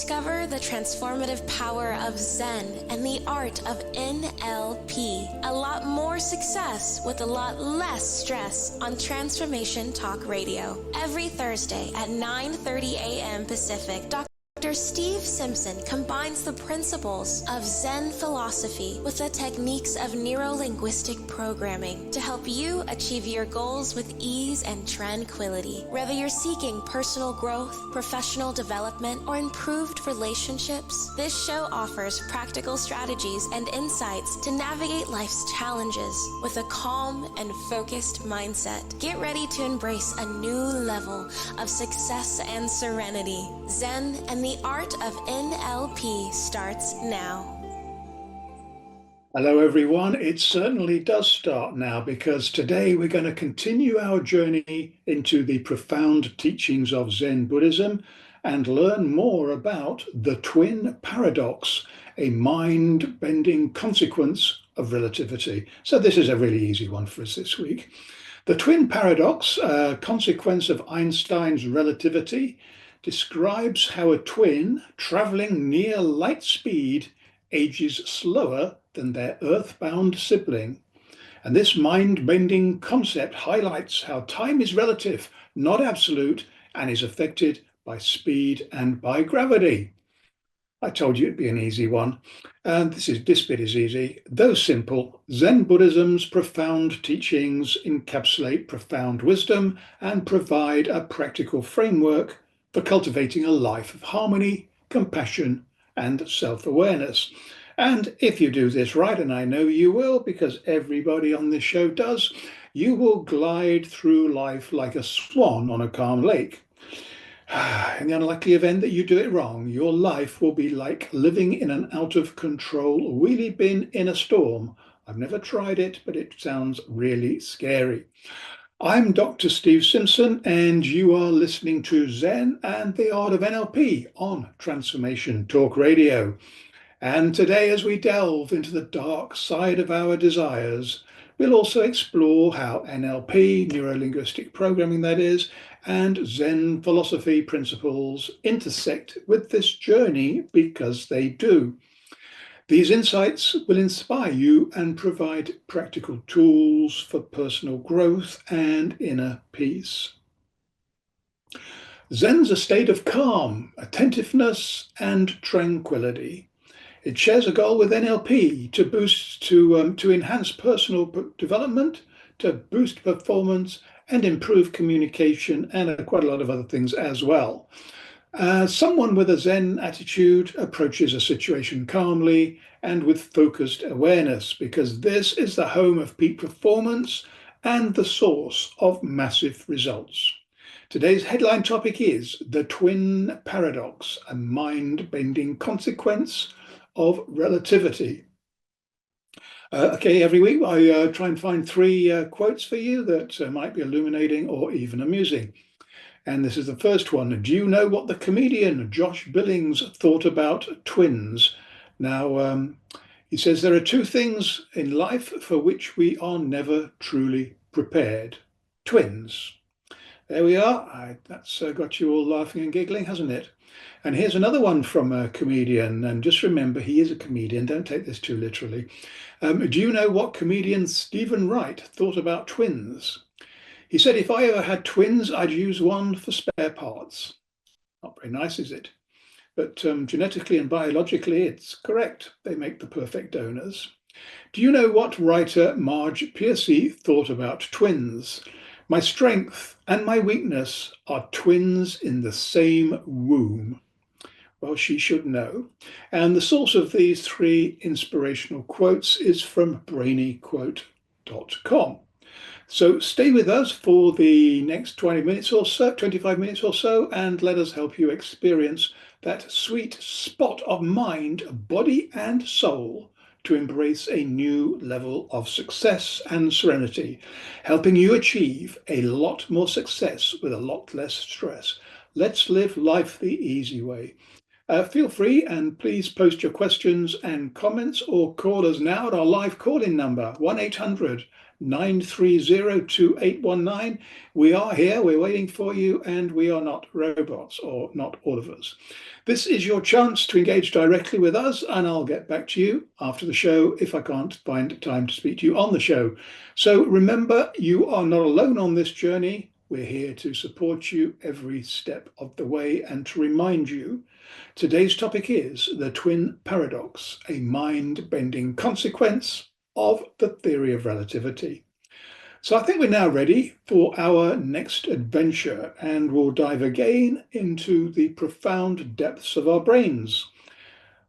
Discover the transformative power of Zen and the art of NLP. A lot more success with a lot less stress on Transformation Talk Radio. Every Thursday at 9:30 a.m. Pacific, Dr. Steve Simpson combines the principles of Zen philosophy with the techniques of neuro-linguistic programming to help you achieve your goals with ease and tranquility. Whether you're seeking personal growth, professional development, or improved relationships, this show offers practical strategies and insights to navigate life's challenges with a calm and focused mindset. Get ready to embrace a new level of success and serenity. Zen and the art of NLP starts now. Hello everyone, it certainly does start now because today we're going to continue our journey into the profound teachings of Zen Buddhism and learn more about the twin paradox, a mind-bending consequence of relativity. So this is a really easy one for us this week. The twin paradox, a consequence of Einstein's relativity, describes how a twin traveling near light speed ages slower than their earthbound sibling. And this mind-bending concept highlights how time is relative, not absolute, and is affected by speed and by gravity. I told you it'd be an easy one. And this bit is easy. Though simple, Zen Buddhism's profound teachings encapsulate profound wisdom and provide a practical framework for cultivating a life of harmony, compassion, and self-awareness. And if you do this right, and I know you will, because everybody on this show does, you will glide through life like a swan on a calm lake. In the unlikely event that you do it wrong, your life will be like living in an out-of-control wheelie bin in a storm. I've never tried it, but it sounds really scary. I'm Dr. Steve Simpson, and you are listening to Zen and the Art of NLP on Transformation Talk Radio. And today, as we delve into the dark side of our desires, we'll also explore how NLP, neuro-linguistic programming that is, and Zen philosophy principles intersect with this journey because they do. These insights will inspire you and provide practical tools for personal growth and inner peace. Zen's a state of calm, attentiveness, and tranquility. It shares a goal with NLP to enhance personal development, to boost performance, and improve communication, and quite a lot of other things as well. Someone with a Zen attitude approaches a situation calmly and with focused awareness, because this is the home of peak performance and the source of massive results. Today's headline topic is the twin paradox, a mind-bending consequence of relativity. Okay, every week I try and find three quotes for you that might be illuminating or even amusing. And this is the first one. Do you know what the comedian Josh Billings thought about twins? Now, he says there are two things in life for which we are never truly prepared. Twins. There we are. That's got you all laughing and giggling, hasn't it? And here's another one from a comedian. And just remember, he is a comedian. Don't take this too literally. Do you know what comedian Stephen Wright thought about twins? He said, if I ever had twins, I'd use one for spare parts. Not very nice, is it? But genetically and biologically, it's correct. They make the perfect donors. Do you know what writer Marge Piercy thought about twins? My strength and my weakness are twins in the same womb. Well, she should know. And the source of these three inspirational quotes is from brainyquote.com. So stay with us for the next 25 minutes or so, and let us help you experience that sweet spot of mind, body, and soul to embrace a new level of success and serenity, helping you achieve a lot more success with a lot less stress. Let's live life the easy way. Feel free and please post your questions and comments or call us now at our live call-in number, 1-800-930-2819. We are here, we're waiting for you, and we are not robots, or not all of us. This is your chance to engage directly with us, and I'll get back to you after the show if I can't find time to speak to you on the show. So remember, you are not alone on this journey. We're here to support you every step of the way and to remind you. Today's topic is the twin paradox, a mind-bending consequence of the theory of relativity. So I think we're now ready for our next adventure, and we'll dive again into the profound depths of our brains.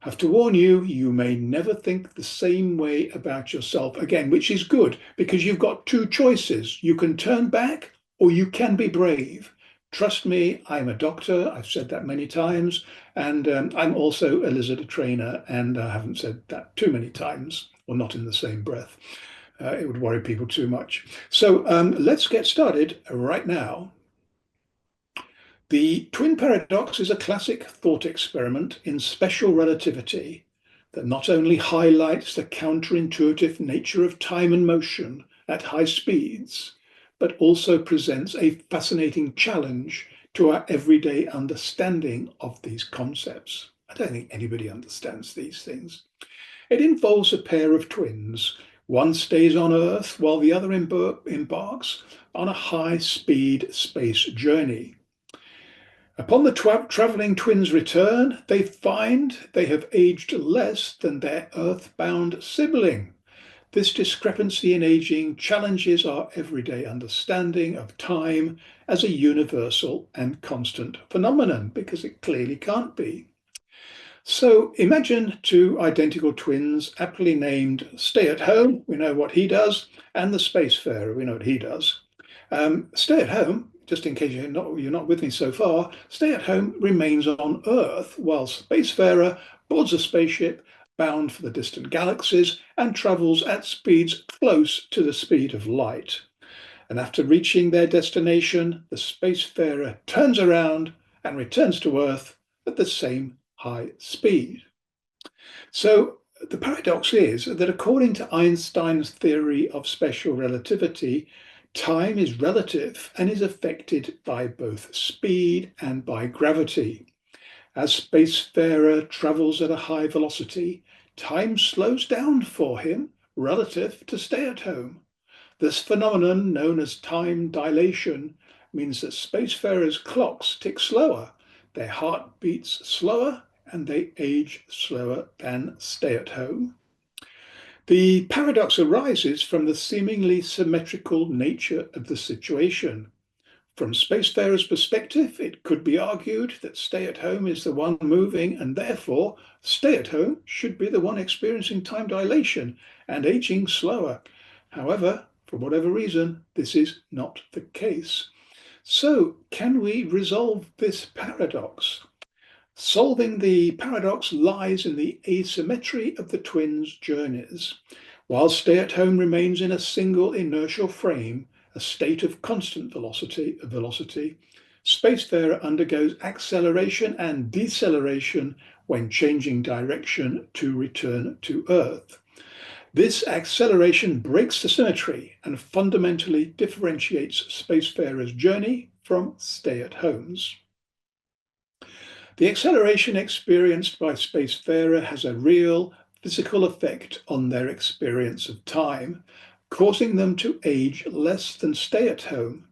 I have to warn you, you may never think the same way about yourself again, which is good because you've got two choices. You can turn back or you can be brave. Trust me, I'm a doctor. I've said that many times. And I'm also a lizard trainer, and I haven't said that too many times, or not in the same breath. It would worry people too much. So let's get started right now. The twin paradox is a classic thought experiment in special relativity that not only highlights the counterintuitive nature of time and motion at high speeds, but also presents a fascinating challenge to our everyday understanding of these concepts. I don't think anybody understands these things. It involves a pair of twins. One stays on Earth while the other embarks on a high-speed space journey. Upon the traveling twins' return, they find they have aged less than their Earth-bound sibling. This discrepancy in aging challenges our everyday understanding of time as a universal and constant phenomenon, because it clearly can't be. So imagine two identical twins, aptly named Stay-at-Home, we know what he does, and the Spacefarer, we know what he does. Stay-at-Home, just in case you're not with me so far, Stay-at-Home remains on Earth, while Spacefarer boards a spaceship bound for the distant galaxies and travels at speeds close to the speed of light. And after reaching their destination, the spacefarer turns around and returns to Earth at the same high speed. So the paradox is that according to Einstein's theory of special relativity, time is relative and is affected by both speed and by gravity. As spacefarer travels at a high velocity, time slows down for him relative to Stay-at-Home. This phenomenon, known as time dilation, means that spacefarers' clocks tick slower, their heart beats slower, and they age slower than Stay-at-Home. The paradox arises from the seemingly symmetrical nature of the situation. From spacefarers' perspective, it could be argued that Stay-at-Home is the one moving, and therefore Stay-at-Home should be the one experiencing time dilation and aging slower. However, for whatever reason, this is not the case. So, can we resolve this paradox? Solving the paradox lies in the asymmetry of the twins' journeys. While Stay-at-Home remains in a single inertial frame, a state of constant velocity, Spacefarer undergoes acceleration and deceleration when changing direction to return to Earth. This acceleration breaks the symmetry and fundamentally differentiates Spacefarer's journey from Stay-at-Home's. The acceleration experienced by Spacefarer has a real physical effect on their experience of time, causing them to age less than Stay-at-Home.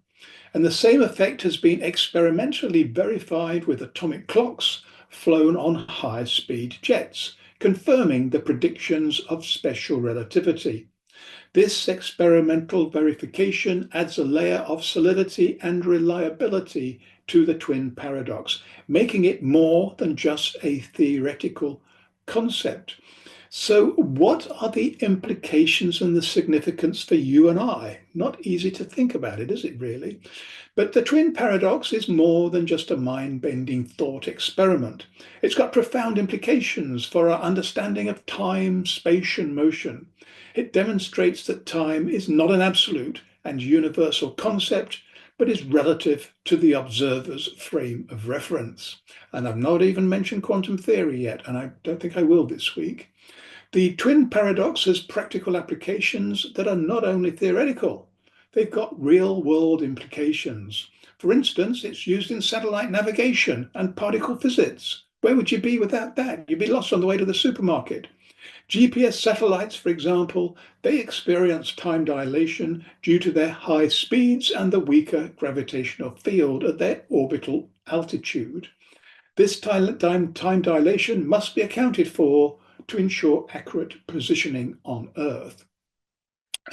And the same effect has been experimentally verified with atomic clocks flown on high-speed jets, confirming the predictions of special relativity. This experimental verification adds a layer of solidity and reliability to the twin paradox, making it more than just a theoretical concept. So what are the implications and the significance for you and I? Not easy to think about it, is it really? But the twin paradox is more than just a mind-bending thought experiment. It's got profound implications for our understanding of time, space, and motion. It demonstrates that time is not an absolute and universal concept, but is relative to the observer's frame of reference. And I've not even mentioned quantum theory yet, and I don't think I will this week. The twin paradox has practical applications that are not only theoretical, they've got real-world implications. For instance, it's used in satellite navigation and particle physics. Where would you be without that? You'd be lost on the way to the supermarket. GPS satellites, for example, they experience time dilation due to their high speeds and the weaker gravitational field at their orbital altitude. This time dilation must be accounted for to ensure accurate positioning on Earth.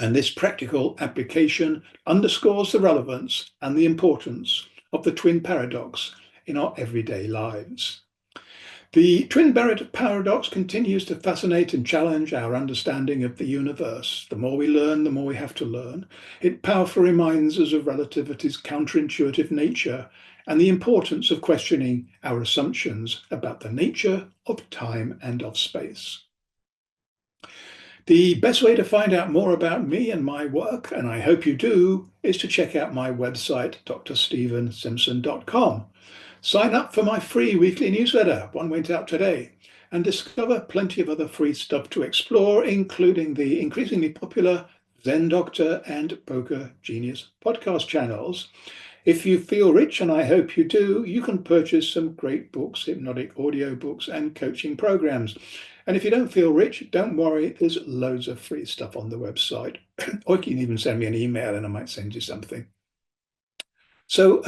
And this practical application underscores the relevance and the importance of the twin paradox in our everyday lives. The twin paradox continues to fascinate and challenge our understanding of the universe. The more we learn, the more we have to learn. It powerfully reminds us of relativity's counterintuitive nature and the importance of questioning our assumptions about the nature of time and of space. The best way to find out more about me and my work, and I hope you do, is to check out my website, drstephensimpson.com. Sign up for my free weekly newsletter, one went out today, and discover plenty of other free stuff to explore, including the increasingly popular Zen Doctor and Poker Genius podcast channels. If you feel rich, and I hope you do, you can purchase some great books, hypnotic audio books, and coaching programs. And if you don't feel rich, don't worry, there's loads of free stuff on the website. Or you can even send me an email and I might send you something. So,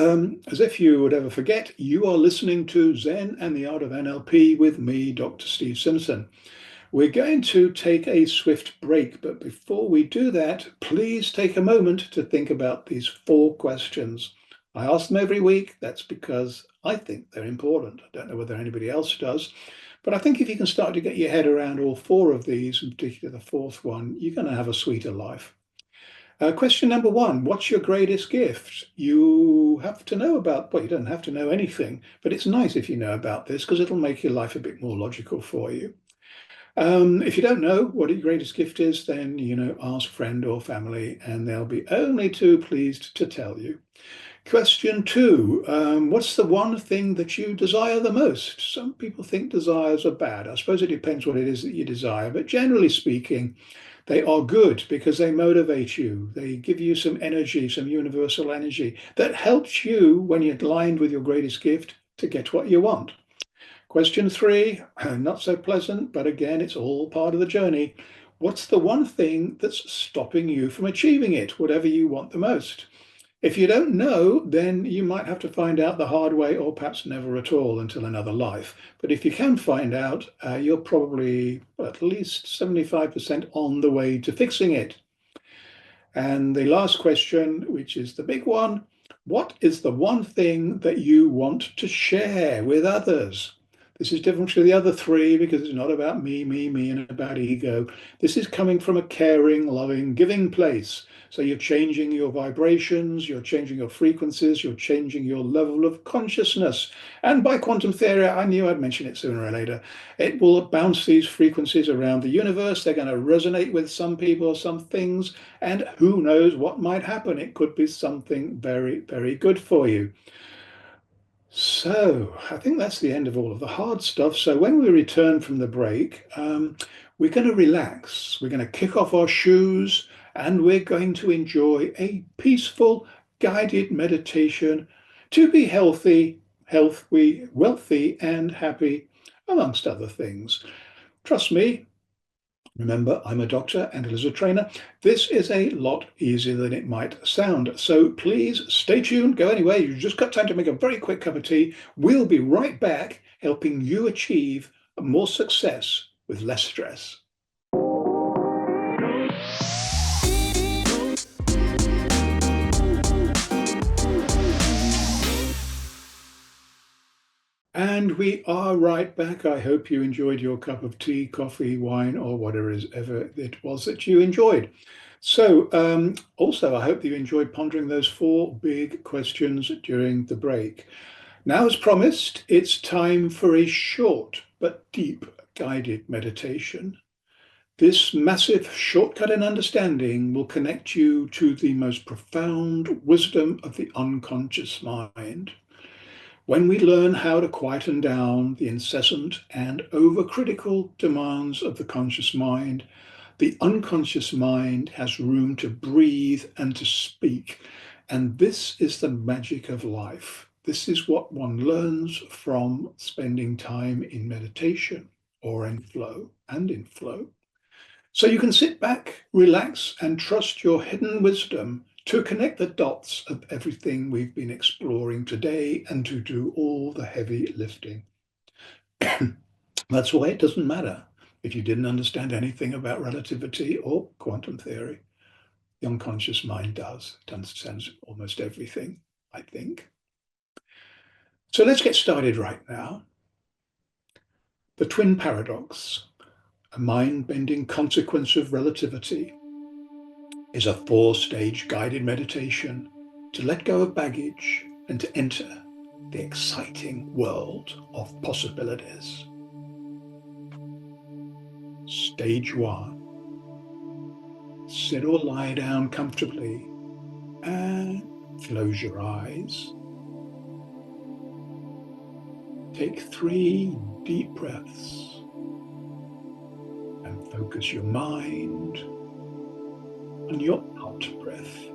as if you would ever forget, you are listening to Zen and the Art of NLP with me, Dr. Steve Simpson. We're going to take a swift break, but before we do that, please take a moment to think about these 4 questions. I ask them every week. That's because I think they're important. I don't know whether anybody else does, but I think if you can start to get your head around all 4 of these, in particular the 4th one, you're going to have a sweeter life. Question number 1, what's your greatest gift? You have to know about, well, you don't have to know anything, but it's nice if you know about this because it'll make your life a bit more logical for you. If you don't know what your greatest gift is, then, ask friend or family, and they'll be only too pleased to tell you. Question 2, what's the one thing that you desire the most? Some people think desires are bad. I suppose it depends what it is that you desire, but generally speaking, they are good because they motivate you. They give you some energy, some universal energy that helps you when you're aligned with your greatest gift to get what you want. Question 3, not so pleasant, but again, it's all part of the journey. What's the one thing that's stopping you from achieving it, whatever you want the most? If you don't know, then you might have to find out the hard way or perhaps never at all until another life. But if you can find out, you're probably at least 75% on the way to fixing it. And the last question, which is the big one, what is the one thing that you want to share with others? This is different to the other 3 because it's not about me, and about ego. This is coming from a caring, loving, giving place. So you're changing your vibrations, you're changing your frequencies, you're changing your level of consciousness. And by quantum theory, I knew I'd mention it sooner or later. It will bounce these frequencies around the universe. They're going to resonate with some people, some things, and who knows what might happen. It could be something very, very good for you. So I think that's the end of all of the hard stuff. So when we return from the break, we're going to relax. We're going to kick off our shoes and we're going to enjoy a peaceful, guided meditation to be healthy, wealthy, and happy, amongst other things. Trust me. Remember, I'm a doctor and as a trainer. This is a lot easier than it might sound. So please stay tuned, go anywhere. You've just got time to make a very quick cup of tea. We'll be right back helping you achieve more success with less stress. And we are right back. I hope you enjoyed your cup of tea, coffee, wine, or whatever it was that you enjoyed. So also, I hope that you enjoyed pondering those 4 big questions during the break. Now, as promised, it's time for a short but deep guided meditation. This massive shortcut in understanding will connect you to the most profound wisdom of the unconscious mind. When we learn how to quieten down the incessant and overcritical demands of the conscious mind, the unconscious mind has room to breathe and to speak. And this is the magic of life. This is what one learns from spending time in meditation or in flow and in flow. So you can sit back, relax, and trust your hidden wisdom to connect the dots of everything we've been exploring today and to do all the heavy lifting. That's why it doesn't matter if you didn't understand anything about relativity or quantum theory. The unconscious mind does. It understands almost everything, I think. So let's get started right now. The twin paradox, a mind-bending consequence of relativity, is a 4-stage guided meditation to let go of baggage and to enter the exciting world of possibilities. Stage 1. Sit or lie down comfortably and close your eyes. Take 3 deep breaths and focus your mind on your out breath.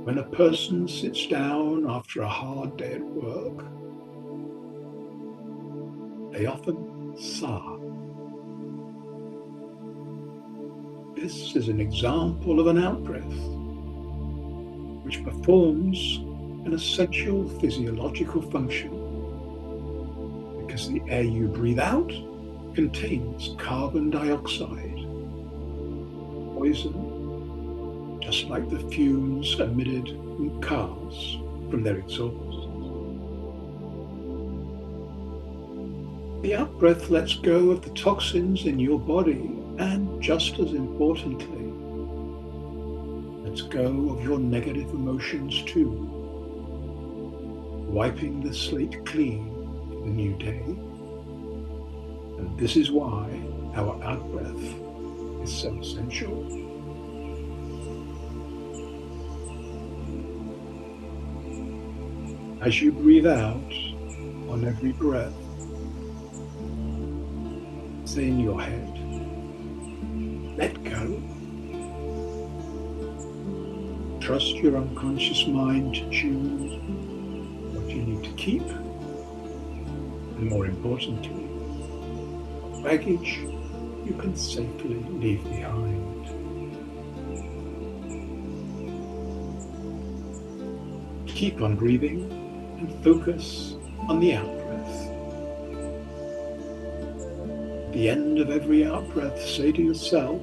When a person sits down after a hard day at work, they often sigh. This is an example of an out-breath, which performs an essential physiological function because the air you breathe out contains carbon dioxide, poison, just like the fumes emitted from cars from their exhaust. The out-breath lets go of the toxins in your body and, just as importantly, lets go of your negative emotions too, wiping the slate clean for the new day. And this is why our out-breath is so essential. As you breathe out on every breath, say in your head, let go. Trust your unconscious mind to choose what you need to keep, and more importantly, what baggage you can safely leave behind. Keep on breathing and focus on the out-breath. At the end of every out-breath, say to yourself,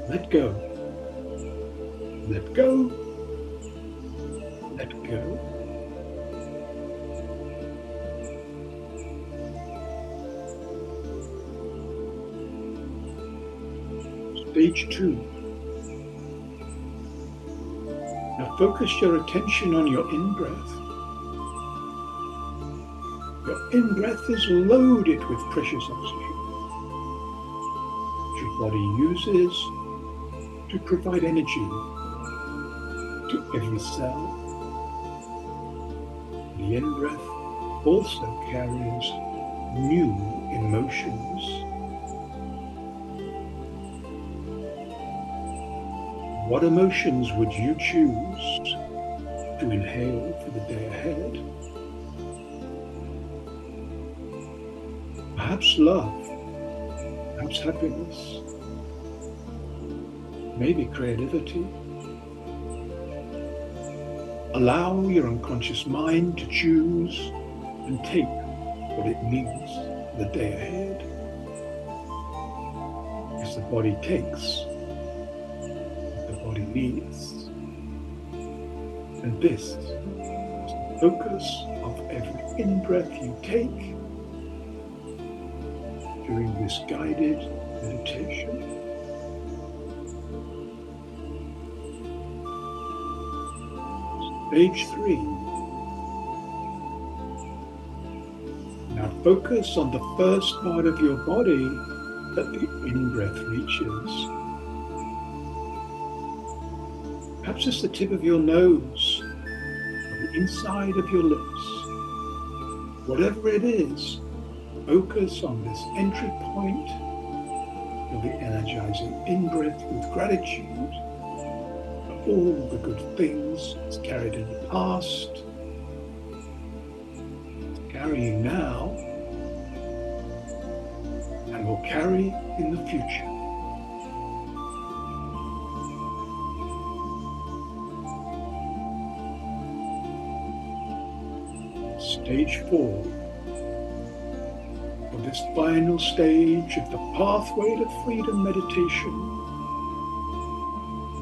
let go, let go, let go. Stage 2. Now focus your attention on your in-breath. Your in-breath is loaded with precious oxygen, which your body uses to provide energy to every cell. The in-breath also carries new emotions. What emotions would you choose to inhale for the day ahead? Perhaps love, perhaps happiness, maybe creativity. Allow your unconscious mind to choose and take what it needs for the day ahead. Because the body takes what the body needs. And this is the focus of every in-breath you take during this guided meditation. Stage 3. Now focus on the first part of your body that the in-breath reaches. Perhaps it's the tip of your nose, or the inside of your lips. Whatever it is, focus on this entry point. Feel the energizing in-breath with gratitude for all the good things it's carried in the past, it's carrying now, and will carry in the future. Stage 4, for this final stage of the pathway to freedom meditation,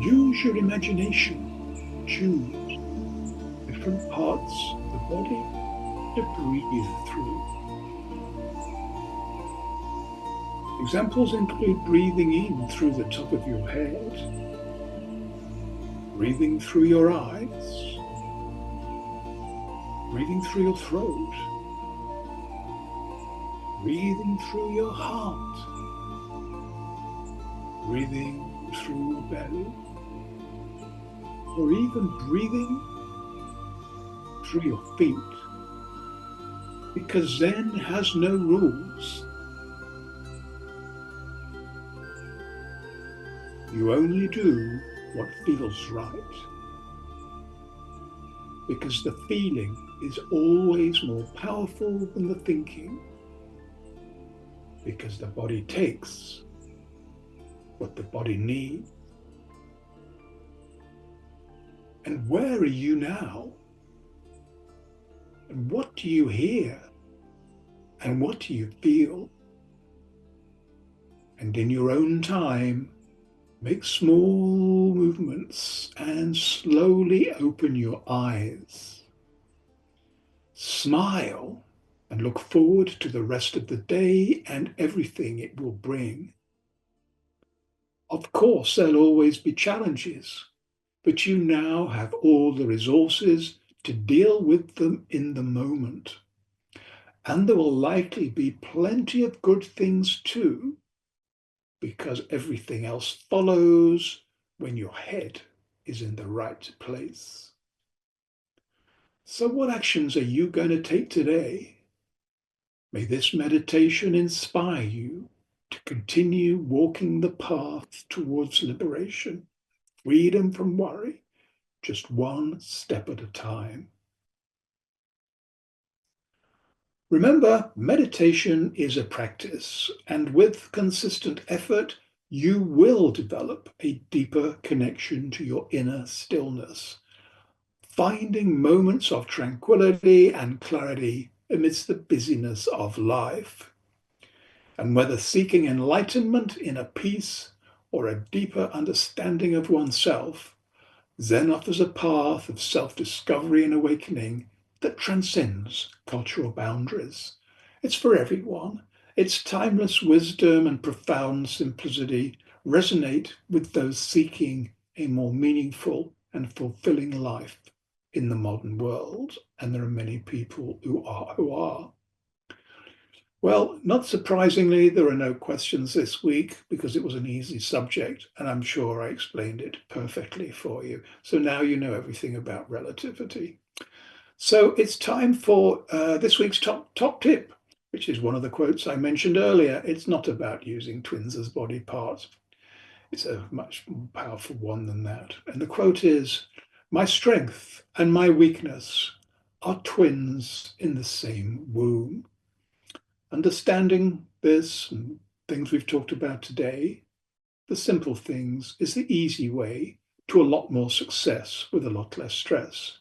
use your imagination. Choose different parts of the body to breathe through. Examples include breathing in through the top of your head, breathing through your eyes, breathing through your throat, breathing through your heart, breathing through your belly, or even breathing through your feet, because Zen has no rules. You only do what feels right, because the feeling is always more powerful than the thinking, because the body takes what the body needs. And where are you now? And what do you hear? And what do you feel? And in your own time, make small movements and slowly open your eyes. Smile and look forward to the rest of the day and everything it will bring. Of course, there'll always be challenges, but you now have all the resources to deal with them in the moment. And there will likely be plenty of good things too, because everything else follows when your head is in the right place. So what actions are you going to take today? May this meditation inspire you to continue walking the path towards liberation, freedom from worry, just one step at a time. Remember, meditation is a practice, and with consistent effort, you will develop a deeper connection to your inner stillness, finding moments of tranquility and clarity amidst the busyness of life. And whether seeking enlightenment, inner peace, or a deeper understanding of oneself, Zen offers a path of self-discovery and awakening that transcends cultural boundaries. It's for everyone. Its timeless wisdom and profound simplicity resonate with those seeking a more meaningful and fulfilling life in the modern world. And there are many people who are. Well, not surprisingly, there are no questions this week because it was an easy subject, and I'm sure I explained it perfectly for you. So now you know everything about relativity. So it's time for this week's top tip, which is one of the quotes I mentioned earlier. It's not about using twins as body parts. It's a much more powerful one than that. And the quote is, "My strength and my weakness are twins in the same womb." Understanding this and things we've talked about today, the simple things, is the easy way to a lot more success with a lot less stress.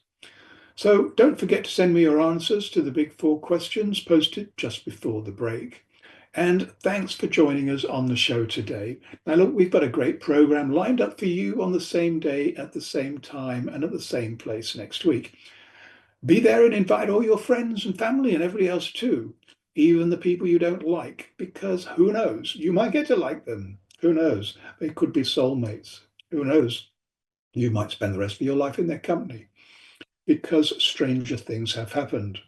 So don't forget to send me your answers to the big 4 questions posted just before the break. And thanks for joining us on the show today. Now look, we've got a great program lined up for you on the same day, at the same time, and at the same place next week. Be there and invite all your friends and family and everybody else too, even the people you don't like, because who knows? You might get to like them. Who knows? They could be soulmates. Who knows? You might spend the rest of your life in their company, because stranger things have happened.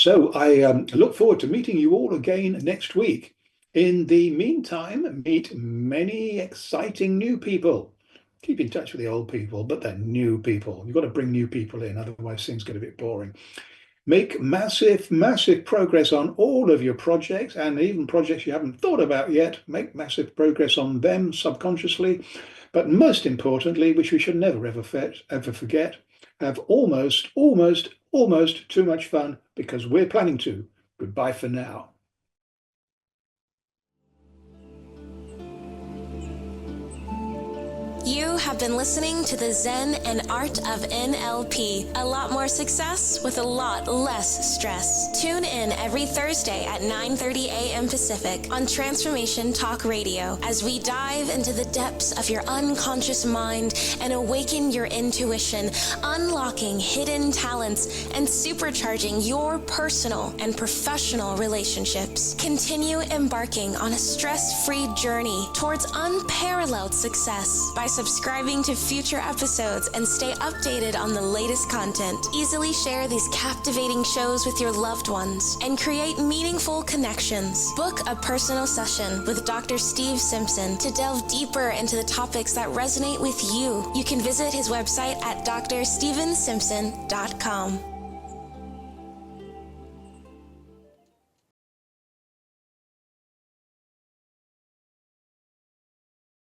So I look forward to meeting you all again next week. In the meantime, meet many exciting new people. Keep in touch with the old people, but they're new people. You've got to bring new people in, otherwise things get a bit boring. Make massive, massive progress on all of your projects, and even projects you haven't thought about yet. Make massive progress on them subconsciously. But most importantly, which we should never ever forget, have almost too much fun, because we're planning to. Goodbye for now. You have been listening to the Zen and Art of NLP. A lot more success with a lot less stress. Tune in every Thursday at 9:30 a.m. Pacific on Transformation Talk Radio as we dive into the depths of your unconscious mind and awaken your intuition, unlocking hidden talents and supercharging your personal and professional relationships. Continue embarking on a stress-free journey towards unparalleled success by subscribing to future episodes and stay updated on the latest content. Easily share these captivating shows with your loved ones and create meaningful connections. Book a personal session with Dr. Steve Simpson to delve deeper into the topics that resonate with you. You can visit his website at drstevensimpson.com.